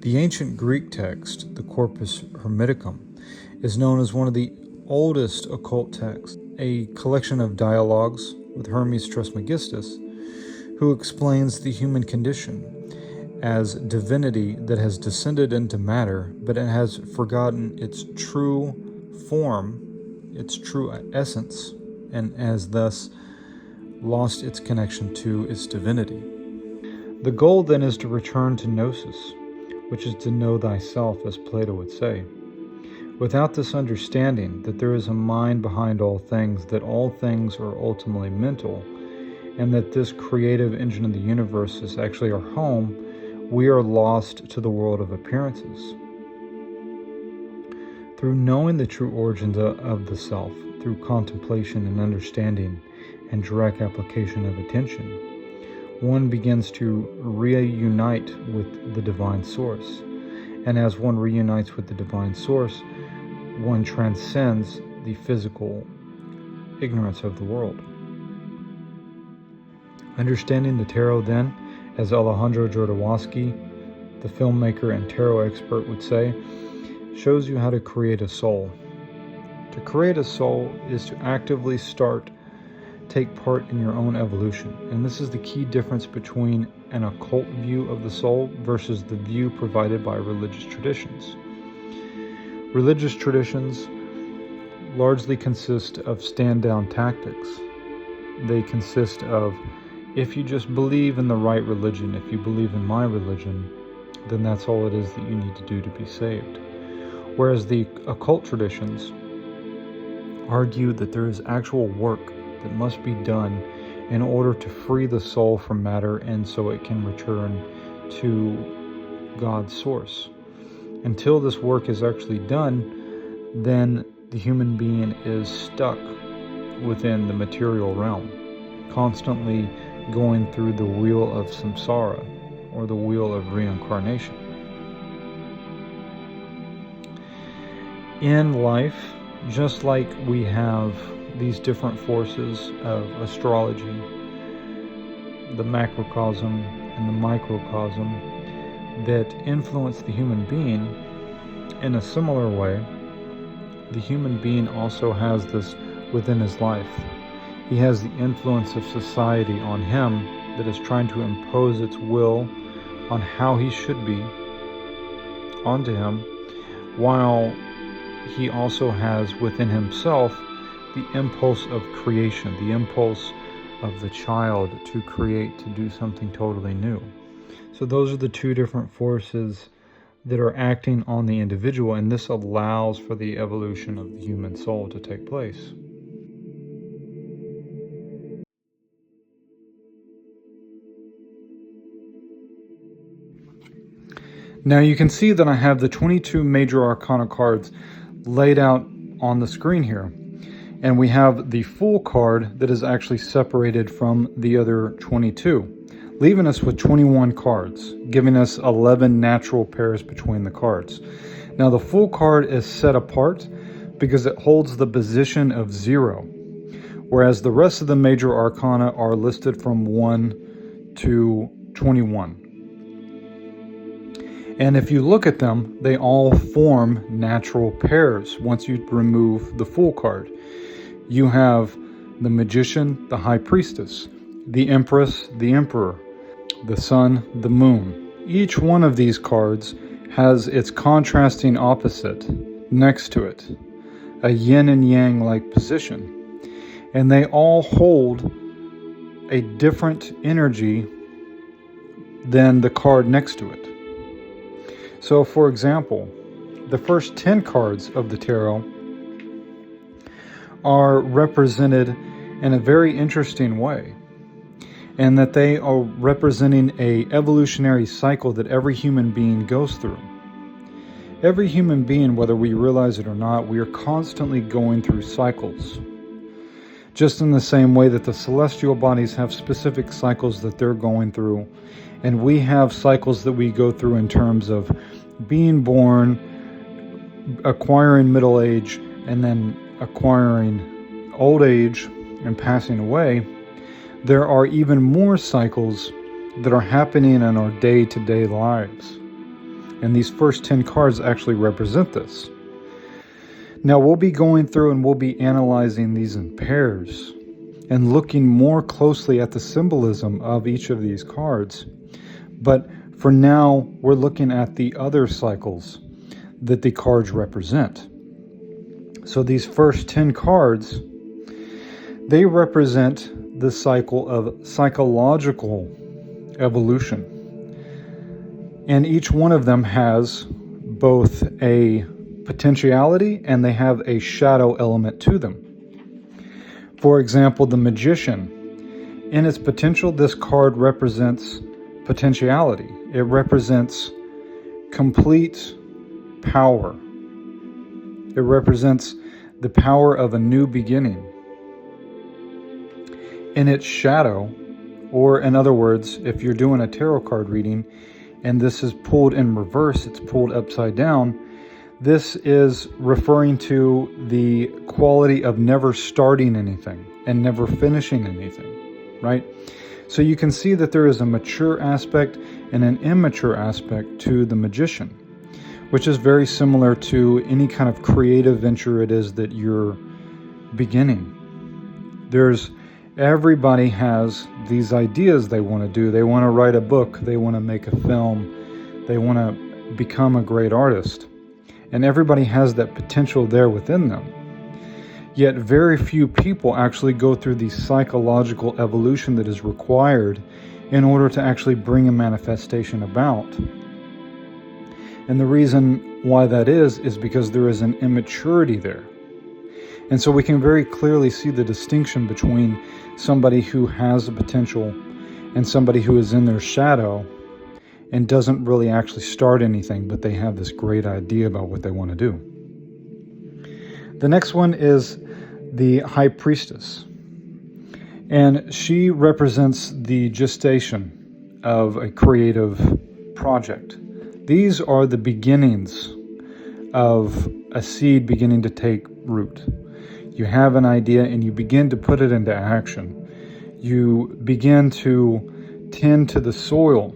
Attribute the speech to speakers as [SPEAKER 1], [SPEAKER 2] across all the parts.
[SPEAKER 1] The ancient Greek text, the Corpus Hermeticum, is known as one of the oldest occult texts, a collection of dialogues with Hermes Trismegistus, who explains the human condition as divinity that has descended into matter, but it has forgotten its true form, its true essence, and has thus lost its connection to its divinity. The goal then is to return to gnosis, which is to know thyself, as Plato would say. Without this understanding that there is a mind behind all things, that all things are ultimately mental, and that this creative engine of the universe is actually our home, we are lost to the world of appearances. Through knowing the true origins of the self, through contemplation and understanding and direct application of attention, one begins to reunite with the divine source. And as one reunites with the divine source, one transcends the physical ignorance of the world. Understanding the tarot then, as Alejandro Jodorowsky, the filmmaker and tarot expert, would say, shows you how to create a soul. To create a soul is to actively take part in your own evolution. And this is the key difference between an occult view of the soul versus the view provided by religious traditions. Religious traditions largely consist of stand-down tactics. They consist of, if you just believe in the right religion, if you believe in my religion, then that's all it is that you need to do to be saved. Whereas the occult traditions argue that there is actual work that must be done in order to free the soul from matter, and so it can return to God's source. Until this work is actually done, then the human being is stuck within the material realm, constantly going through the wheel of samsara, or the wheel of reincarnation. In life, just like we have these different forces of astrology, the macrocosm and the microcosm, that influence the human being, in a similar way, the human being also has this within his life. He has the influence of society on him that is trying to impose its will on how he should be onto him, while he also has within himself the impulse of creation, the impulse of the child to create, to do something totally new. So those are the two different forces that are acting on the individual, and this allows for the evolution of the human soul to take place. Now you can see that I have the 22 Major Arcana cards laid out on the screen here. And we have the full card that is actually separated from the other 22, leaving us with 21 cards, giving us 11 natural pairs between the cards. Now the full card is set apart because it holds the position of 0, whereas the rest of the Major Arcana are listed from 1 to 21. And if you look at them, they all form natural pairs once you remove the full card. You have the Magician, the High Priestess, the Empress, the Emperor, the Sun, the Moon. Each one of these cards has its contrasting opposite next to it, a yin and yang like position. And they all hold a different energy than the card next to it. So, for example, the first 10 cards of the tarot are represented in a very interesting way, and that they are representing an evolutionary cycle that every human being goes through. Every human being, whether we realize it or not, we are constantly going through cycles. Just in the same way that the celestial bodies have specific cycles that they're going through, and we have cycles that we go through in terms of being born, acquiring middle age, and then acquiring old age and passing away, there are even more cycles that are happening in our day-to-day lives. And these first 10 cards actually represent this. Now we'll be going through and we'll be analyzing these in pairs and looking more closely at the symbolism of each of these cards. But for now, we're looking at the other cycles that the cards represent. So these first 10 cards, they represent the cycle of psychological evolution. And each one of them has both a potentiality and they have a shadow element to them. For example, the Magician. In its potential, this card represents potentiality. It represents complete power. It represents the power of a new beginning. In its shadow, or in other words, if you're doing a tarot card reading and this is pulled in reverse, it's pulled upside down, this is referring to the quality of never starting anything and never finishing anything, right? So you can see that there is a mature aspect and an immature aspect to the Magician, which is very similar to any kind of creative venture it is that you're beginning. Everybody has these ideas they want to do. They want to write a book. They want to make a film. They want to become a great artist. And everybody has that potential there within them. Yet very few people actually go through the psychological evolution that is required in order to actually bring a manifestation about. And the reason why that is because there is an immaturity there. And so we can very clearly see the distinction between somebody who has a potential and somebody who is in their shadow and doesn't really actually start anything, but they have this great idea about what they want to do. The next one is the High Priestess. And she represents the gestation of a creative project. These are the beginnings of a seed beginning to take root. You have an idea and you begin to put it into action. You begin to tend to the soil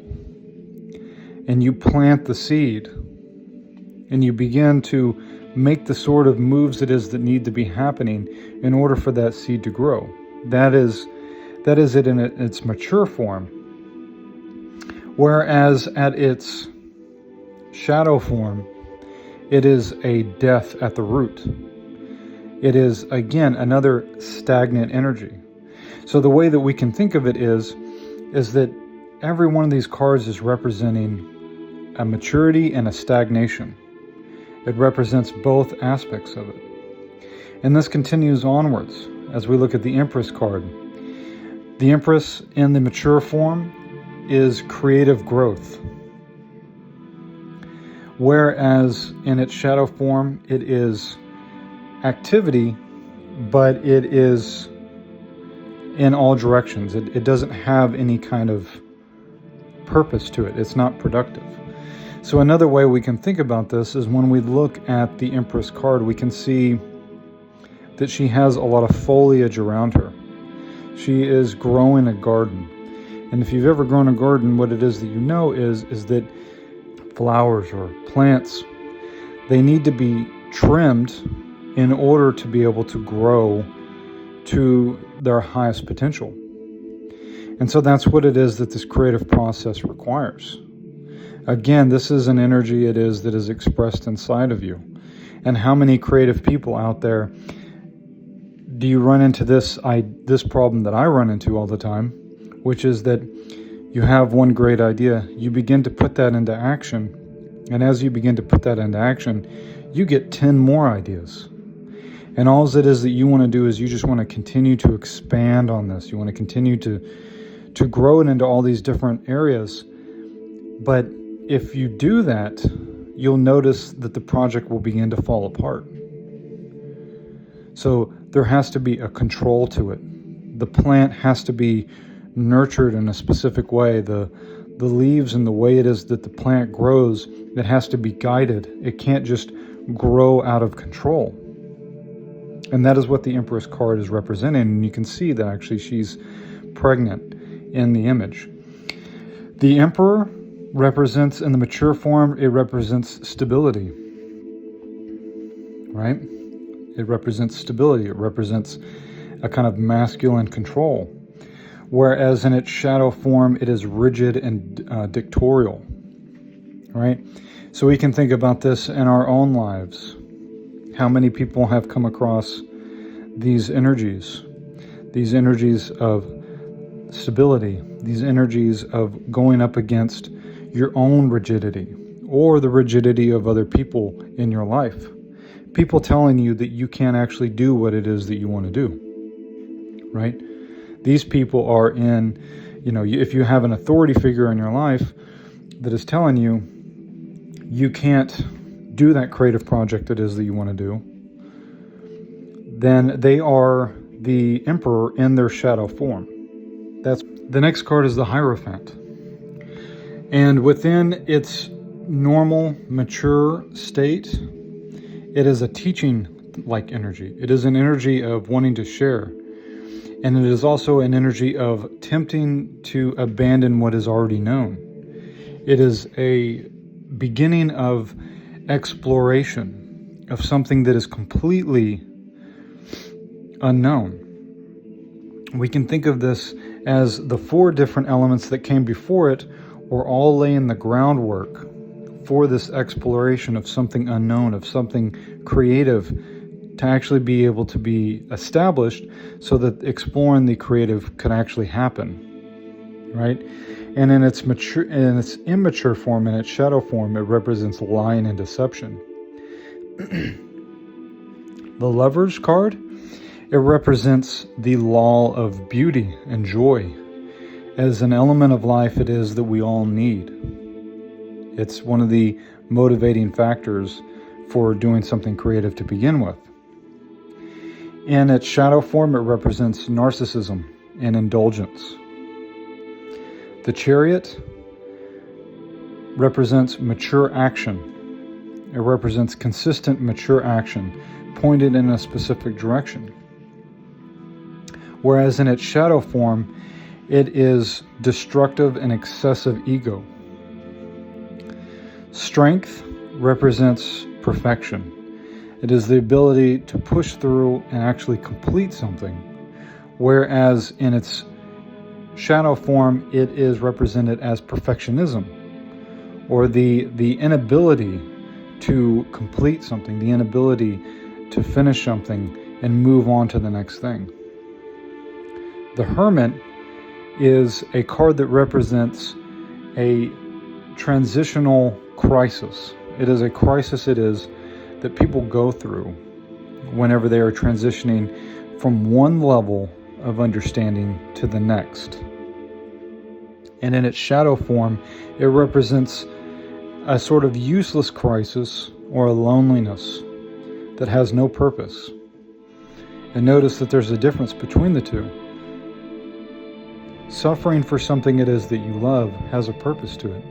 [SPEAKER 1] and you plant the seed and you begin to make the sort of moves it is that need to be happening in order for that seed to grow. That is it in its mature form. Whereas at its shadow form, it is a death at the root. It is, again, another stagnant energy. So the way that we can think of it is that every one of these cards is representing a maturity and a stagnation. It represents both aspects of it. And this continues onwards as we look at the Empress card. The Empress in the mature form is creative growth. Whereas in its shadow form, it is activity, but it is in all directions. It doesn't have any kind of purpose to it. It's not productive. So another way we can think about this is when we look at the Empress card, we can see that she has a lot of foliage around her. She is growing a garden. And if you've ever grown a garden, what it is that you know is that flowers or plants, they need to be trimmed in order to be able to grow to their highest potential. And so that's what it is that this creative process requires. Again, this is an energy it is that is expressed inside of you. And how many creative people out there do you run into this problem that I run into all the time, which is that you have one great idea, you begin to put that into action, and as you begin to put that into action, you get 10 more ideas. And all it is that you want to do is you just want to continue to expand on this. You want to continue to grow it into all these different areas. But if you do that, you'll notice that the project will begin to fall apart. So there has to be a control to it. The plant has to be nurtured in a specific way. The leaves and the way it is that the plant grows, it has to be guided. It can't just grow out of control. And that is what the Empress card is representing. And you can see that actually she's pregnant in the image. The Emperor represents, in the mature form, it represents stability, right? It represents stability. It represents a kind of masculine control. Whereas in its shadow form, it is rigid and dictatorial, right? So we can think about this in our own lives. How many people have come across these energies of stability, these energies of going up against your own rigidity or the rigidity of other people in your life. People telling you that you can't actually do what it is that you want to do, right? These people are in, if you have an authority figure in your life that is telling you you can't do that creative project it is that you want to do, then they are the Emperor in their shadow form. The next card is the Hierophant. And within its normal, mature state, it is a teaching-like energy. It is an energy of wanting to share. And it is also an energy of tempting to abandon what is already known. It is a beginning of exploration of something that is completely unknown. We can think of this as the 4 different elements that came before it were all laying the groundwork for this exploration of something unknown, of something creative, to actually be able to be established so that exploring the creative could actually happen, right? And in its immature form, in its shadow form, it represents lying and deception. The Lover's card, it represents the law of beauty and joy. As an element of life, it is that we all need. It's one of the motivating factors for doing something creative to begin with. In its shadow form, it represents narcissism and indulgence. The Chariot represents mature action. It represents consistent, mature action, pointed in a specific direction. Whereas in its shadow form, it is destructive and excessive ego. Strength represents perfection. It is the ability to push through and actually complete something. Whereas in its shadow form, it is represented as perfectionism, or the inability to complete something, the inability to finish something and move on to the next thing. The Hermit is a card that represents a transitional crisis. It is a crisis that people go through whenever they are transitioning from one level of understanding to the next. And in its shadow form, it represents a sort of useless crisis or a loneliness that has no purpose. And notice that there's a difference between the two. Suffering for something it is that you love has a purpose to it,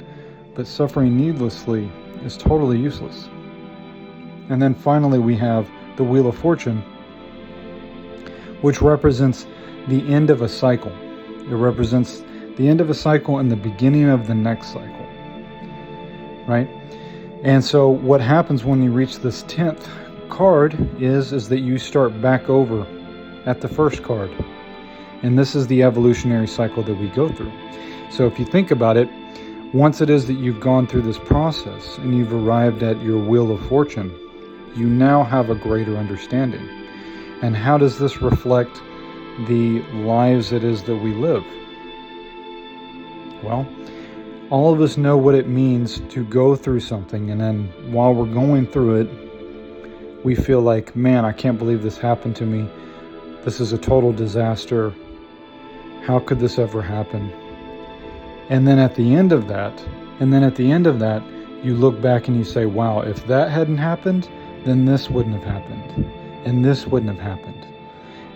[SPEAKER 1] but suffering needlessly is totally useless. And then finally we have the Wheel of Fortune, which represents the end of a cycle. It represents the end of a cycle and the beginning of the next cycle, right? And so what happens when you reach this 10th card is that you start back over at the first card. And this is the evolutionary cycle that we go through. So if you think about it, once it is that you've gone through this process and you've arrived at your Wheel of Fortune, you now have a greater understanding. And how does this reflect the lives it is that we live? Well, all of us know what it means to go through something, and then while we're going through it, we feel like, man, I can't believe this happened to me. This is a total disaster. How could this ever happen? And then at the end of that, you look back and you say, wow, if that hadn't happened, then this wouldn't have happened. And this wouldn't have happened.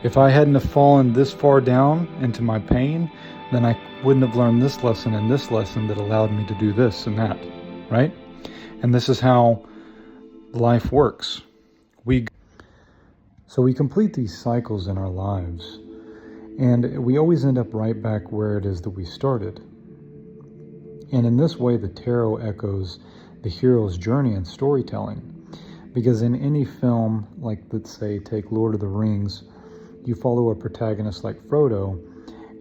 [SPEAKER 1] If I hadn't have fallen this far down into my pain, then I wouldn't have learned this lesson and this lesson that allowed me to do this and that, right? And this is how life works. So we complete these cycles in our lives, and we always end up right back where it is that we started. And in this way, the tarot echoes the hero's journey in storytelling. Because in any film, like let's say take Lord of the Rings, you follow a protagonist like Frodo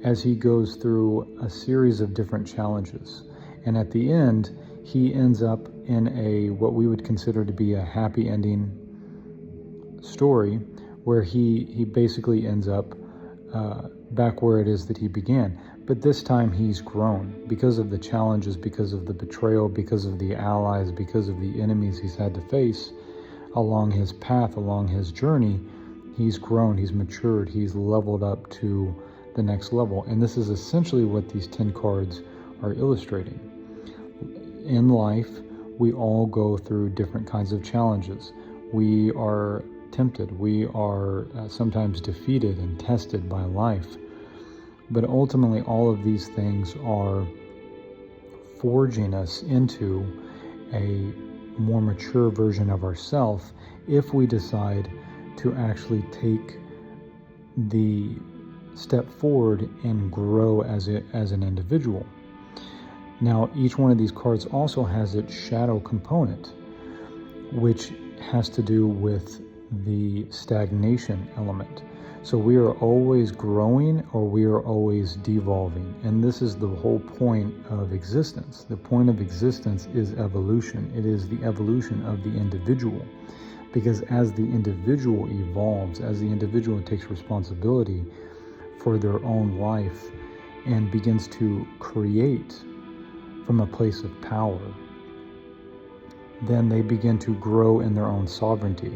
[SPEAKER 1] as he goes through a series of different challenges. And at the end, he ends up in what we would consider to be a happy ending story, where he basically ends up back where it is that he began. But this time he's grown because of the challenges, because of the betrayal, because of the allies, because of the enemies he's had to face along his path, along his journey. He's grown, he's matured, he's leveled up to the next level. And this is essentially what these 10 cards are illustrating. In life, we all go through different kinds of challenges. We are tempted, we are sometimes defeated and tested by life. But ultimately, all of these things are forging us into a more mature version of ourselves if we decide to actually take the step forward and grow as an individual. Now, each one of these cards also has its shadow component, which has to do with the stagnation element. So we are always growing or we are always devolving. And this is the whole point of existence. The point of existence is evolution. It is the evolution of the individual. Because as the individual evolves, as the individual takes responsibility for their own life and begins to create from a place of power, then they begin to grow in their own sovereignty.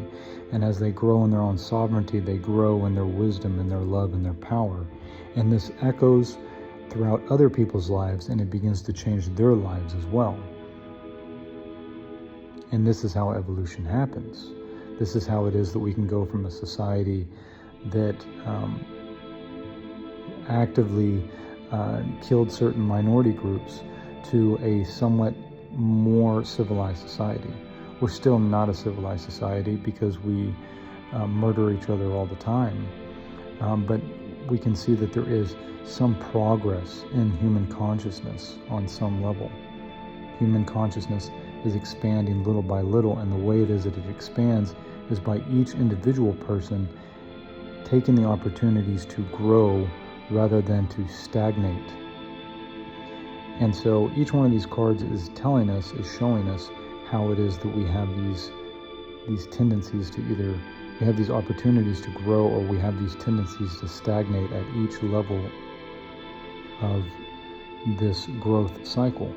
[SPEAKER 1] And as they grow in their own sovereignty, they grow in their wisdom and their love and their power. And this echoes throughout other people's lives, and it begins to change their lives as well. And this is how evolution happens. This is how it is that we can go from a society that actively killed certain minority groups to a somewhat more civilized society. We're still not a civilized society because we murder each other all the time. But we can see that there is some progress in human consciousness on some level. Human consciousness is expanding little by little, and the way it is that it expands is by each individual person taking the opportunities to grow rather than to stagnate. And so each one of these cards is telling us, is showing us how it is that we have these tendencies to either, we have these opportunities to grow, or we have these tendencies to stagnate at each level of this growth cycle.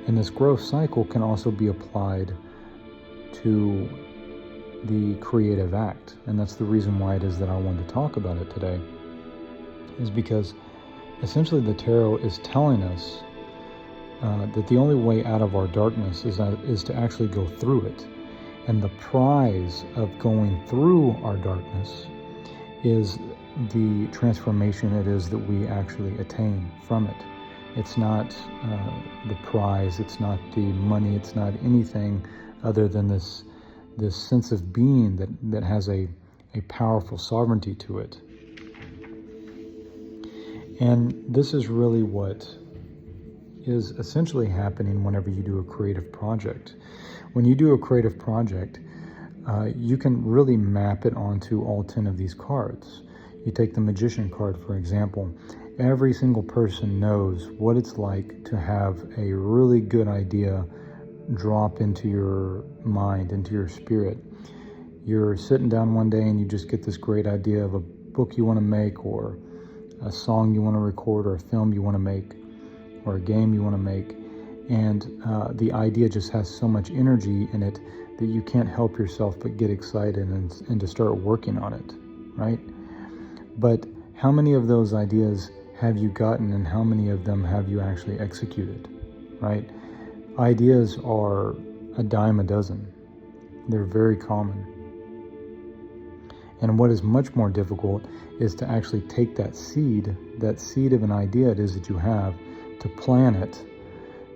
[SPEAKER 1] And this growth cycle can also be applied to the creative act. And that's the reason why it is that I wanted to talk about it today, is because essentially the tarot is telling us that the only way out of our darkness is to actually go through it. And the prize of going through our darkness is the transformation it is that we actually attain from it. It's not the prize, it's not the money, it's not anything other than this sense of being that has a powerful sovereignty to it. And this is really what is essentially happening whenever you do a creative project. When you do a creative project, you can really map it onto all 10 of these cards. You take the Magician card, for example. Every single person knows what it's like to have a really good idea drop into your mind, into your spirit. You're sitting down one day and you just get this great idea of a book you want to make, or a song you want to record, or a film you want to make, or a game you want to make. And the idea just has so much energy in it that you can't help yourself but get excited and to start working on it, right? But how many of those ideas have you gotten, and how many of them have you actually executed, right? Ideas are a dime a dozen. They're very common. And what is much more difficult is to actually take that seed of an idea it is that you have, to plant it,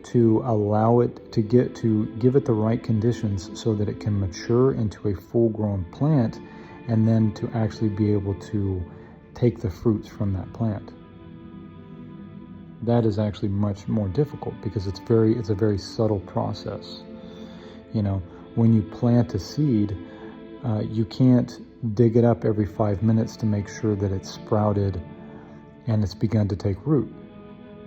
[SPEAKER 1] to allow it to give it the right conditions so that it can mature into a full-grown plant, and then to actually be able to take the fruits from that plant. That is actually much more difficult because it's a very subtle process. When you plant a seed, you can't dig it up every 5 minutes to make sure that it's sprouted and it's begun to take root.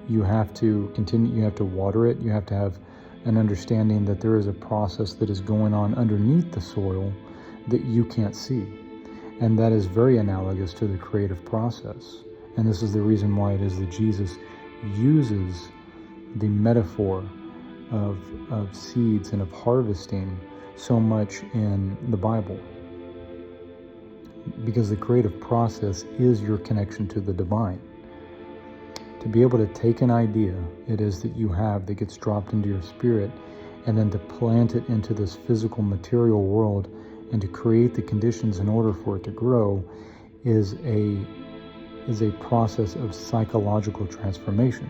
[SPEAKER 1] You have to continue, you have to water it, you have to have an understanding that there is a process that is going on underneath the soil that you can't see. And that is very analogous to the creative process. And this is the reason why it is that Jesus uses the metaphor of seeds and of harvesting so much in the Bible. Because the creative process is your connection to the divine. To be able to take an idea it is that you have that gets dropped into your spirit, and then to plant it into this physical material world and to create the conditions in order for it to grow is a process of psychological transformation.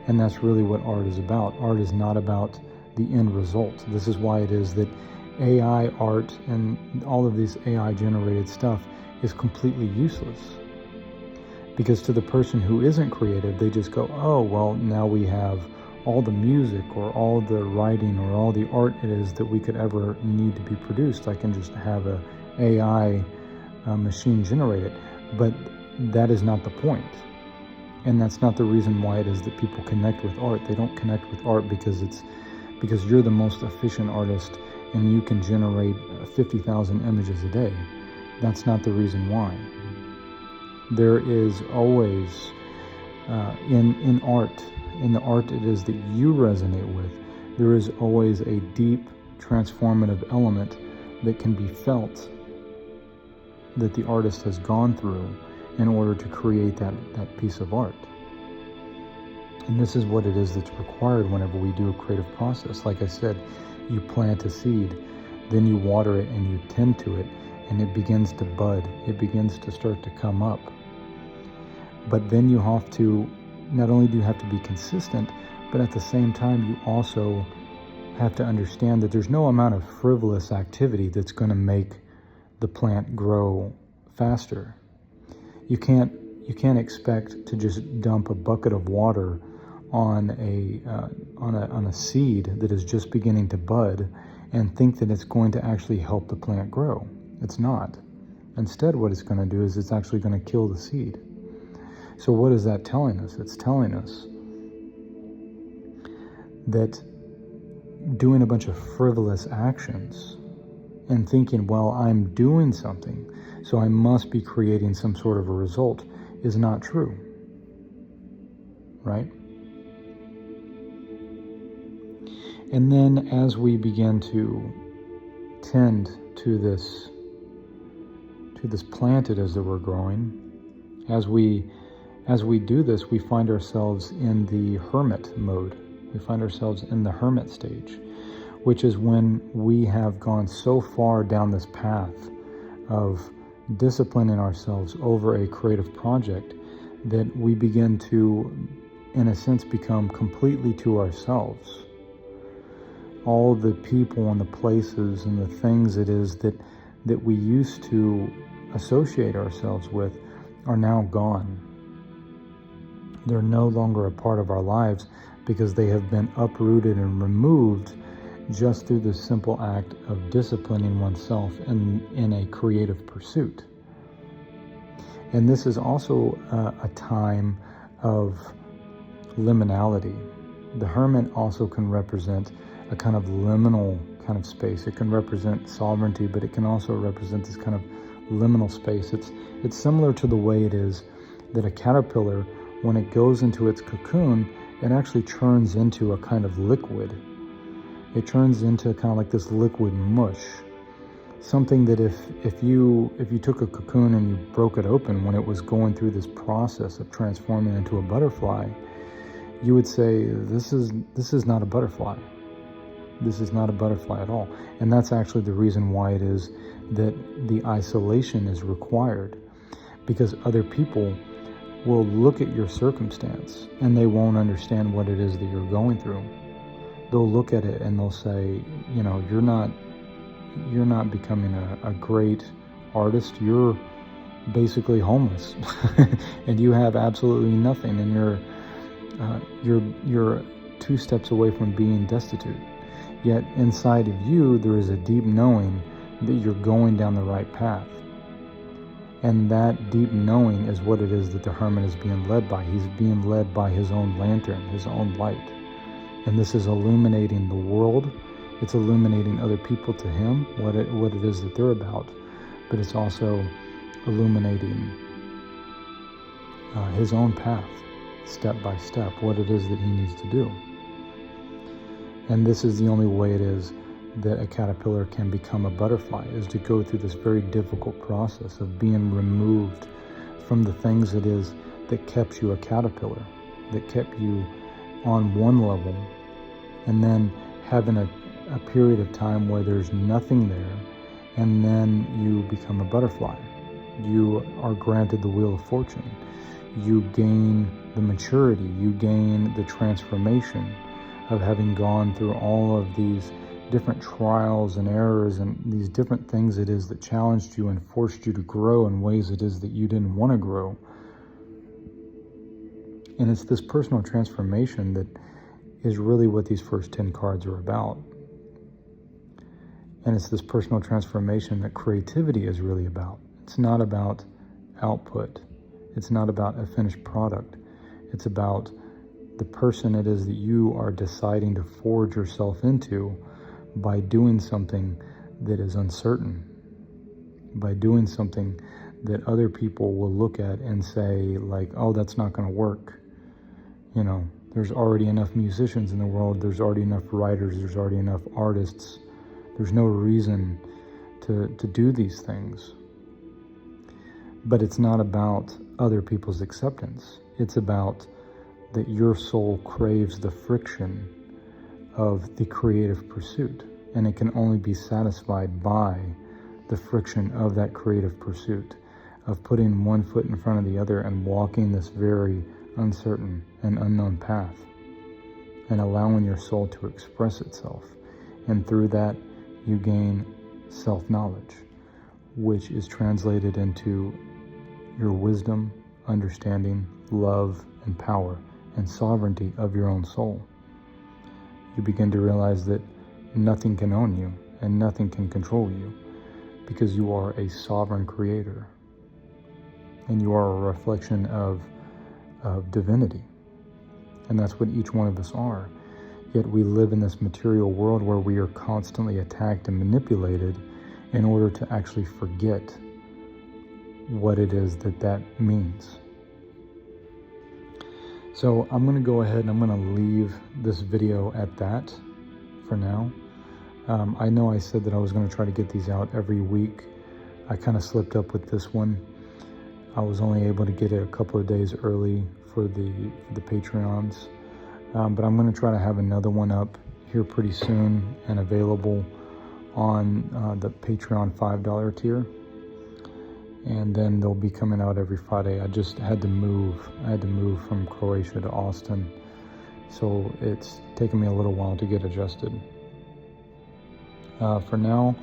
[SPEAKER 1] And that's really what art is about. Art is not about the end result. This is why it is that AI art and all of this AI generated stuff is completely useless. Because to the person who isn't creative, they just go, oh, well, now we have all the music or all the writing or all the art it is that we could ever need to be produced. I can just have a AI machine generate it. But that is not the point. And that's not the reason why it is that people connect with art. They don't connect with art because you're the most efficient artist and you can generate 50,000 images a day. That's not the reason why. There is always, in art, in the art it is that you resonate with, there is always a deep transformative element that can be felt that the artist has gone through in order to create that piece of art. And this is what it is that's required whenever we do a creative process. Like I said, you plant a seed, then you water it and you tend to it, and it begins to bud. It begins to start to come up. But then you have to, not only do you have to be consistent, but at the same time you also have to understand that there's no amount of frivolous activity that's going to make the plant grow faster. You can't expect to just dump a bucket of water on a seed that is just beginning to bud and think that it's going to actually help the plant grow. It's not. Instead, what it's going to do is it's actually going to kill the seed. So what is that telling us? It's telling us that doing a bunch of frivolous actions and thinking, well, I'm doing something, so I must be creating some sort of a result, is not true, right? And then as we begin to tend to this plant it is that we're growing, as we do this, we find ourselves in the hermit mode. We find ourselves in the hermit stage, which is when we have gone so far down this path of disciplining ourselves over a creative project that we begin to, in a sense, become completely to ourselves. All the people and the places and the things it is that we used to associate ourselves with are now gone. They're no longer a part of our lives because they have been uprooted and removed just through the simple act of disciplining oneself in a creative pursuit. And this is also a time of liminality. The hermit also can represent a kind of liminal kind of space. It can represent sovereignty, but it can also represent this kind of liminal space. It's similar to the way it is that a caterpillar, when it goes into its cocoon, it actually turns into a kind of liquid. It turns into kind of like this liquid mush. Something that if you took a cocoon and you broke it open when it was going through this process of transforming into a butterfly, you would say, this is not a butterfly. This is not a butterfly at all. And that's actually the reason why it is that the isolation is required, because other people will look at your circumstance and they won't understand what it is that you're going through. They'll look at it and they'll say, you're not becoming a great artist, you're basically homeless and you have absolutely nothing, and you're 2 steps away from being destitute. Yet inside of you, there is a deep knowing that you're going down the right path. And that deep knowing is what it is that the hermit is being led by. He's being led by his own lantern, his own light. And this is illuminating the world. It's illuminating other people to him, what it is that they're about. But it's also illuminating his own path, step by step, what it is that he needs to do. And this is the only way it is that a caterpillar can become a butterfly, is to go through this very difficult process of being removed from the things it is that kept you a caterpillar, that kept you on one level, and then having a period of time where there's nothing there, and then you become a butterfly. You are granted the wheel of fortune. You gain the maturity, you gain the transformation of having gone through all of these different trials and errors and these different things it is that challenged you and forced you to grow in ways it is that you didn't want to grow. And it's this personal transformation that is really what these first 10 cards are about. And it's this personal transformation that creativity is really about. It's not about output. It's not about a finished product. It's about the person it is that you are deciding to forge yourself into by doing something that is uncertain, by doing something that other people will look at and say, like, oh, that's not going to work. You know, there's already enough musicians in the world. There's already enough writers. There's already enough artists. There's no reason to do these things. But it's not about other people's acceptance. It's about that your soul craves the friction of the creative pursuit, and it can only be satisfied by the friction of that creative pursuit, of putting one foot in front of the other and walking this very uncertain and unknown path, and allowing your soul to express itself. And through that, you gain self-knowledge, which is translated into your wisdom, understanding, love, and power, and sovereignty of your own soul. You begin to realize that nothing can own you and nothing can control you, because you are a sovereign creator and you are a reflection of divinity. And that's what each one of us are. Yet we live in this material world where we are constantly attacked and manipulated in order to actually forget what it is that means. So I'm going to go ahead and I'm going to leave this video at that for now. I know I said that I was going to try to get these out every week. I kind of slipped up with this one. I was only able to get it a couple of days early for the Patreons. But I'm going to try to have another one up here pretty soon and available on the Patreon $5 tier. And then they'll be coming out every Friday. I just had to move. I had to move from Croatia to Austin. So it's taken me a little while to get adjusted. For now,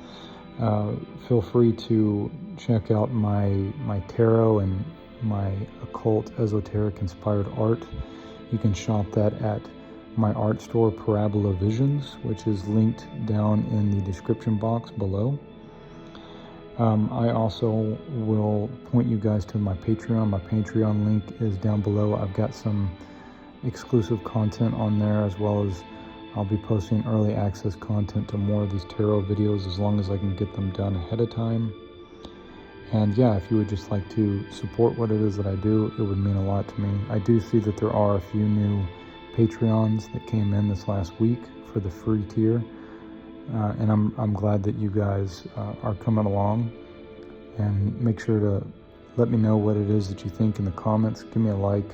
[SPEAKER 1] feel free to check out my tarot and my occult, esoteric, inspired art. You can shop that at my art store, Parabola Visions, which is linked down in the description box below. I also will point you guys to my Patreon. My Patreon link is down below. I've got some exclusive content on there, as well as I'll be posting early access content to more of these tarot videos as long as I can get them done ahead of time. And yeah, if you would just like to support what it is that I do, it would mean a lot to me. I do see that there are a few new Patreons that came in this last week for the free tier. And I'm glad that you guys are coming along, and make sure to let me know what it is that you think in the comments. Give me a like,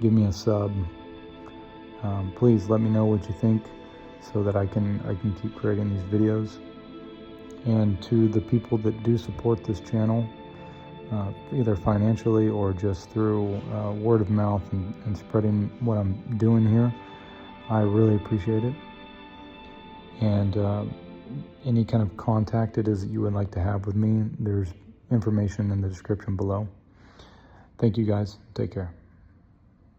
[SPEAKER 1] give me a sub. Please let me know what you think so that I can keep creating these videos. And to the people that do support this channel, either financially or just through word of mouth and spreading what I'm doing here, I really appreciate it. And any kind of contact it is that you would like to have with me, there's information in the description below. Thank you guys. Take care.